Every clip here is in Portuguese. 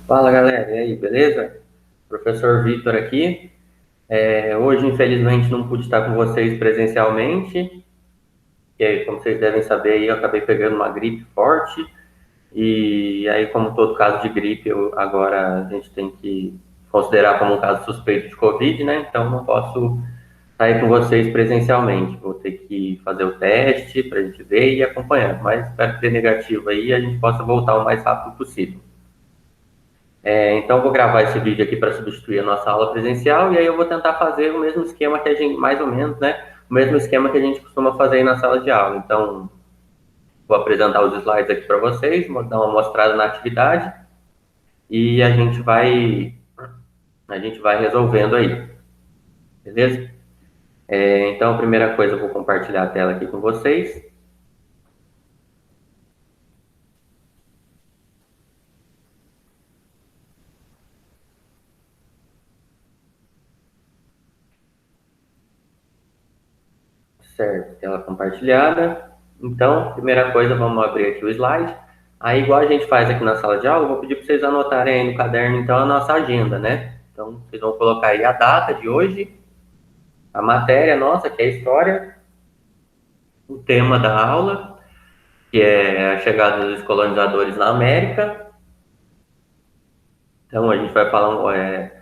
Fala galera, e aí, beleza? Professor Vitor aqui. Hoje, infelizmente, não pude estar com vocês presencialmente, e aí, como vocês devem saber, aí, eu acabei pegando uma gripe forte, e aí, como todo caso de gripe, agora a gente tem que considerar como um caso suspeito de Covid, né? Então, não posso sair com vocês presencialmente, vou ter que fazer o teste para a gente ver e acompanhar, mas espero que dê negativo aí e a gente possa voltar o mais rápido possível. Então, vou gravar esse vídeo aqui para substituir a nossa aula presencial e aí eu vou tentar fazer o mesmo esquema que a gente, mais ou menos, né? O mesmo esquema que a gente costuma fazer aí na sala de aula. Então, vou apresentar os slides aqui para vocês, vou dar uma mostrada na atividade e a gente vai resolvendo aí, beleza? Então, a primeira coisa, eu vou compartilhar a tela aqui com vocês. Certo, tela compartilhada. Então, primeira coisa, vamos abrir aqui o slide. Aí, igual a gente faz aqui na sala de aula, eu vou pedir para vocês anotarem aí no caderno, então, a nossa agenda, né? Então, vocês vão colocar aí a data de hoje, a matéria nossa, que é a história, o tema da aula, que é a chegada dos colonizadores na América. Então, a gente vai falar,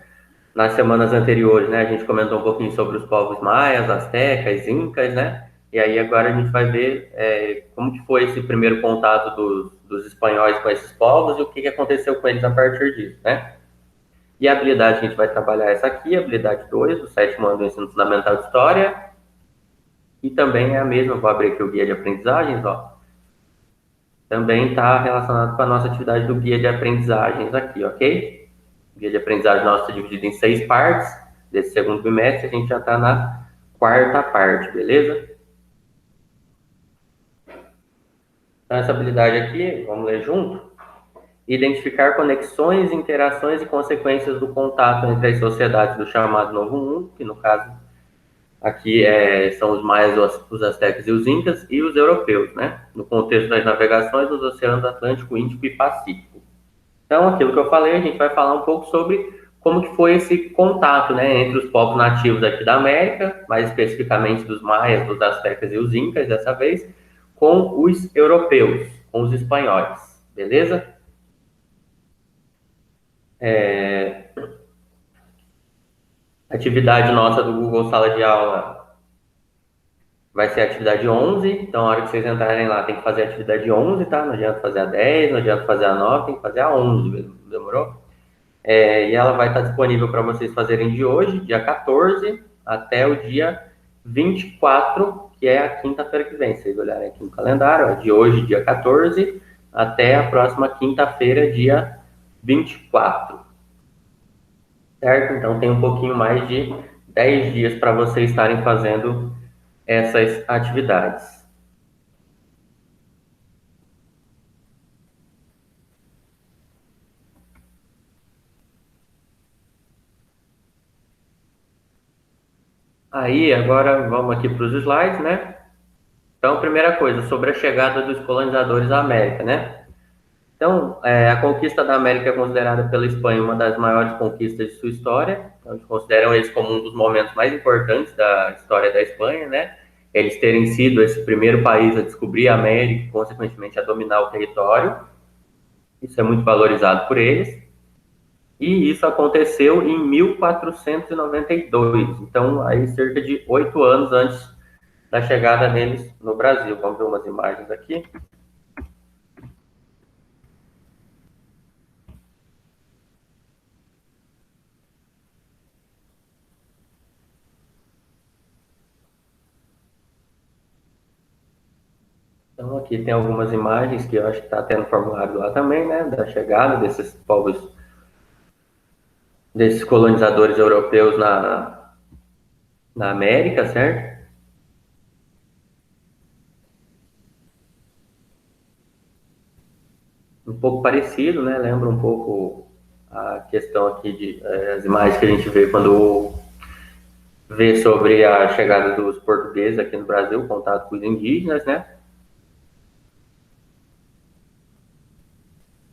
nas semanas anteriores, né, a gente comentou um pouquinho sobre os povos maias, astecas, incas, né? E aí agora a gente vai ver como que foi esse primeiro contato dos espanhóis com esses povos e o que aconteceu com eles a partir disso, né? E a habilidade que a gente vai trabalhar é essa aqui, a habilidade 2 do sétimo ano do ensino fundamental de história, e também é a mesma, vou abrir aqui o guia de aprendizagens, ó. Também está relacionado com a nossa atividade do guia de aprendizagens aqui, ok? O guia de aprendizagem nosso é dividido em 6 partes. Desse segundo bimestre, a gente já está na quarta parte, beleza? Então, essa habilidade aqui, vamos ler junto? Identificar conexões, interações e consequências do contato entre as sociedades do chamado Novo Mundo, que no caso aqui são os maias, os astecas e os incas, e os europeus, né? No contexto das navegações nos oceanos Atlântico, Índico e Pacífico. Então, aquilo que eu falei, a gente vai falar um pouco sobre como que foi esse contato, né, entre os povos nativos aqui da América, mais especificamente dos maias, dos astecas e os incas, dessa vez, com os europeus, com os espanhóis, beleza? Atividade nossa do Google Sala de Aula vai ser a atividade 11, então, a hora que vocês entrarem lá, tem que fazer a atividade 11, tá? Não adianta fazer a 10, não adianta fazer a 9, tem que fazer a 11 mesmo, demorou? E ela vai estar disponível para vocês fazerem de hoje, dia 14, até o dia 24, que é a quinta-feira que vem. Vocês olharem aqui no calendário, ó, de hoje, dia 14, até a próxima quinta-feira, dia 24. Certo? Então tem um pouquinho mais de 10 dias para vocês estarem fazendo essas atividades. Aí, agora vamos aqui para os slides, né? Então, primeira coisa, sobre a chegada dos colonizadores à América, né? Então, a conquista da América é considerada pela Espanha uma das maiores conquistas de sua história. Então, eles consideram eles como um dos momentos mais importantes da história da Espanha, né? Eles terem sido esse primeiro país a descobrir a América e, consequentemente, a dominar o território. Isso é muito valorizado por eles. E isso aconteceu em 1492. Então, aí cerca de 8 anos antes da chegada deles no Brasil. Vamos ver umas imagens aqui. Então, aqui tem algumas imagens que eu acho que está tendo formulário lá também, né? Da chegada desses povos, desses colonizadores europeus na América, certo? Um pouco parecido, né? Lembra um pouco a questão aqui de as imagens que a gente vê quando vê sobre a chegada dos portugueses aqui no Brasil, contato com os indígenas, né?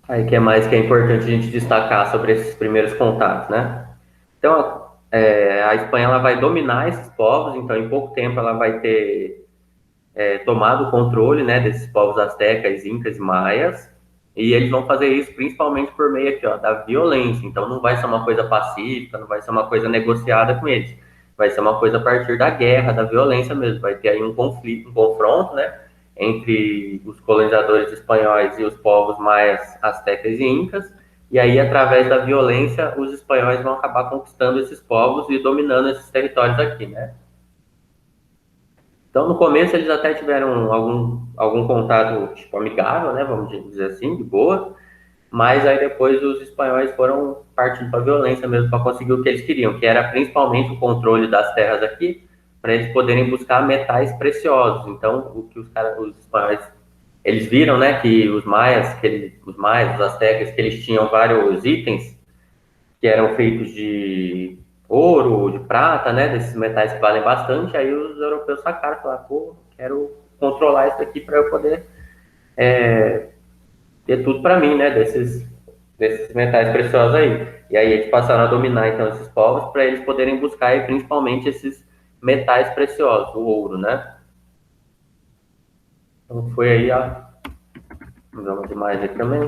Aí que é mais que é importante a gente destacar sobre esses primeiros contatos, né? Então, a Espanha ela vai dominar esses povos, então em pouco tempo ela vai ter tomado o controle, né, desses povos astecas, incas e maias, e eles vão fazer isso principalmente por meio aqui, ó, da violência. Então não vai ser uma coisa pacífica, não vai ser uma coisa negociada com eles, vai ser uma coisa a partir da guerra, da violência mesmo. Vai ter aí um conflito, um confronto, né, entre os colonizadores espanhóis e os povos maias, astecas e incas. E aí, através da violência, os espanhóis vão acabar conquistando esses povos e dominando esses territórios aqui, né? Então, no começo, eles até tiveram algum contato, tipo, amigável, né? Vamos dizer assim, de boa. Mas aí depois os espanhóis foram partindo para a violência mesmo para conseguir o que eles queriam, que era principalmente o controle das terras aqui, para eles poderem buscar metais preciosos. Então, o que os espanhóis, eles viram, né, que os astecas, que eles tinham vários itens que eram feitos de ouro, de prata, né, desses metais que valem bastante, aí os europeus sacaram e falaram, pô, quero controlar isso aqui para eu poder ter tudo para mim, né, desses metais preciosos aí. E aí eles passaram a dominar, então, esses povos para eles poderem buscar, e principalmente, esses metais preciosos, o ouro, né. Então foi aí, ó, vamos demais aqui também.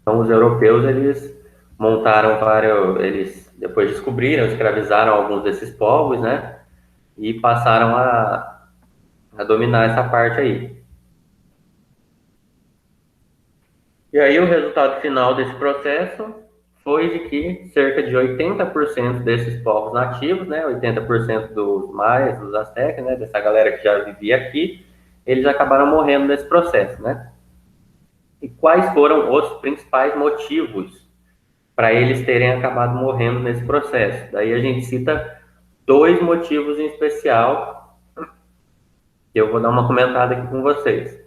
Então, os europeus, eles montaram vários, eles depois descobriram, escravizaram alguns desses povos, né? E passaram a dominar essa parte aí. E aí, o resultado final desse processo foi de que cerca de 80% desses povos nativos, né? 80% dos maias, dos astecas, né? Dessa galera que já vivia aqui, eles acabaram morrendo nesse processo, né? E quais foram os principais motivos para eles terem acabado morrendo nesse processo? Daí a gente cita dois motivos em especial que eu vou dar uma comentada aqui com vocês.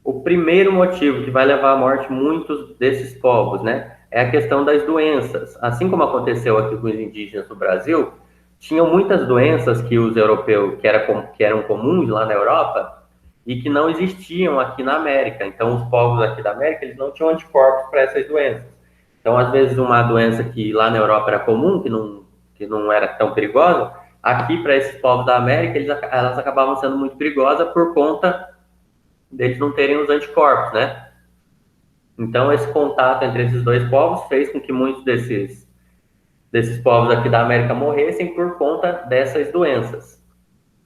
O primeiro motivo que vai levar à morte muitos desses povos, né, é a questão das doenças. Assim como aconteceu aqui com os indígenas do Brasil, tinham muitas doenças que os europeus, que eram comuns lá na Europa, e que não existiam aqui na América. Então, os povos aqui da América, eles não tinham anticorpos para essas doenças. Então, às vezes, uma doença que lá na Europa era comum, que não era tão perigosa, aqui para esses povos da América, elas acabavam sendo muito perigosas por conta deles não terem os anticorpos, né? Então, esse contato entre esses dois povos fez com que muitos desses povos aqui da América morressem por conta dessas doenças.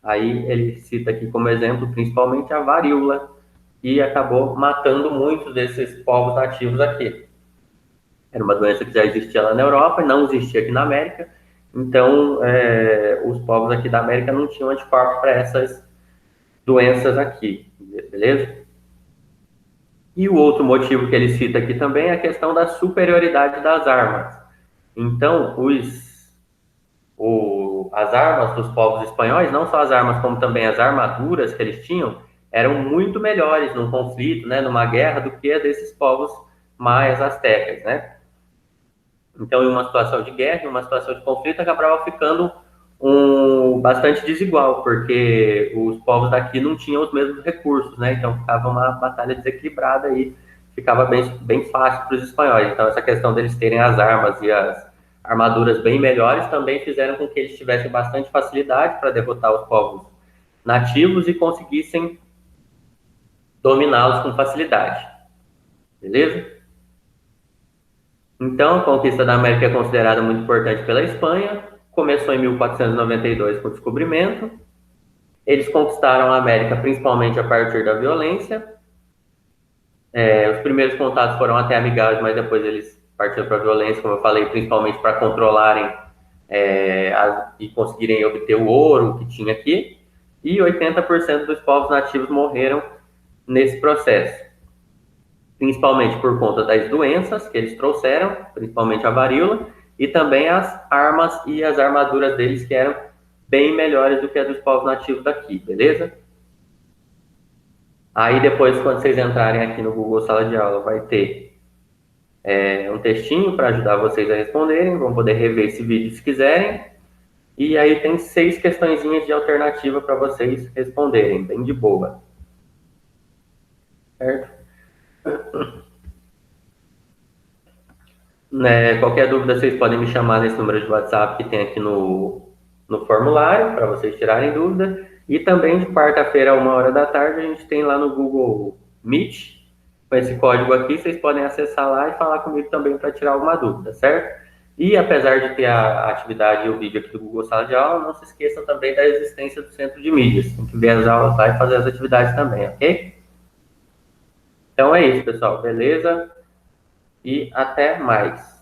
Aí ele cita aqui como exemplo principalmente a varíola, que acabou matando muitos desses povos nativos aqui. Era uma doença que já existia lá na Europa e não existia aqui na América, então os povos aqui da América não tinham anticorpos para essas doenças aqui, beleza? E o outro motivo que ele cita aqui também é a questão da superioridade das armas. Então, as armas dos povos espanhóis, não só as armas, como também as armaduras que eles tinham, eram muito melhores num conflito, né, numa guerra, do que a desses povos maias, astecas, né? Então, em uma situação de guerra, em uma situação de conflito, acabava ficando bastante desigual, porque os povos daqui não tinham os mesmos recursos, né? Então, ficava uma batalha desequilibrada aí, ficava bem fácil para os espanhóis. Então, essa questão deles terem as armas e as armaduras bem melhores também fizeram com que eles tivessem bastante facilidade para derrotar os povos nativos e conseguissem dominá-los com facilidade. Beleza? Então, a conquista da América é considerada muito importante pela Espanha. Começou em 1492 com o descobrimento. Eles conquistaram a América principalmente a partir da violência. Os primeiros contatos foram até amigáveis, mas depois eles partiram para a violência, como eu falei, principalmente para controlarem e conseguirem obter o ouro que tinha aqui. E 80% dos povos nativos morreram nesse processo, principalmente por conta das doenças que eles trouxeram, principalmente a varíola, e também as armas e as armaduras deles, que eram bem melhores do que a dos povos nativos daqui, beleza? Aí depois, quando vocês entrarem aqui no Google Sala de Aula, vai ter um textinho para ajudar vocês a responderem, vão poder rever esse vídeo se quiserem, E aí tem 6 questõezinhas de alternativa para vocês responderem, bem de boa. Certo? Qualquer dúvida, vocês podem me chamar nesse número de WhatsApp que tem aqui no formulário, para vocês tirarem dúvida. E também de quarta-feira, a 1h da tarde, a gente tem lá no Google Meet, com esse código aqui, vocês podem acessar lá e falar comigo também para tirar alguma dúvida, certo? E apesar de ter a atividade e o vídeo aqui do Google Sala de Aula, não se esqueçam também da existência do Centro de Mídias. Tem que ver as aulas lá e fazer as atividades também, ok? Então é isso, pessoal. Beleza? E até mais.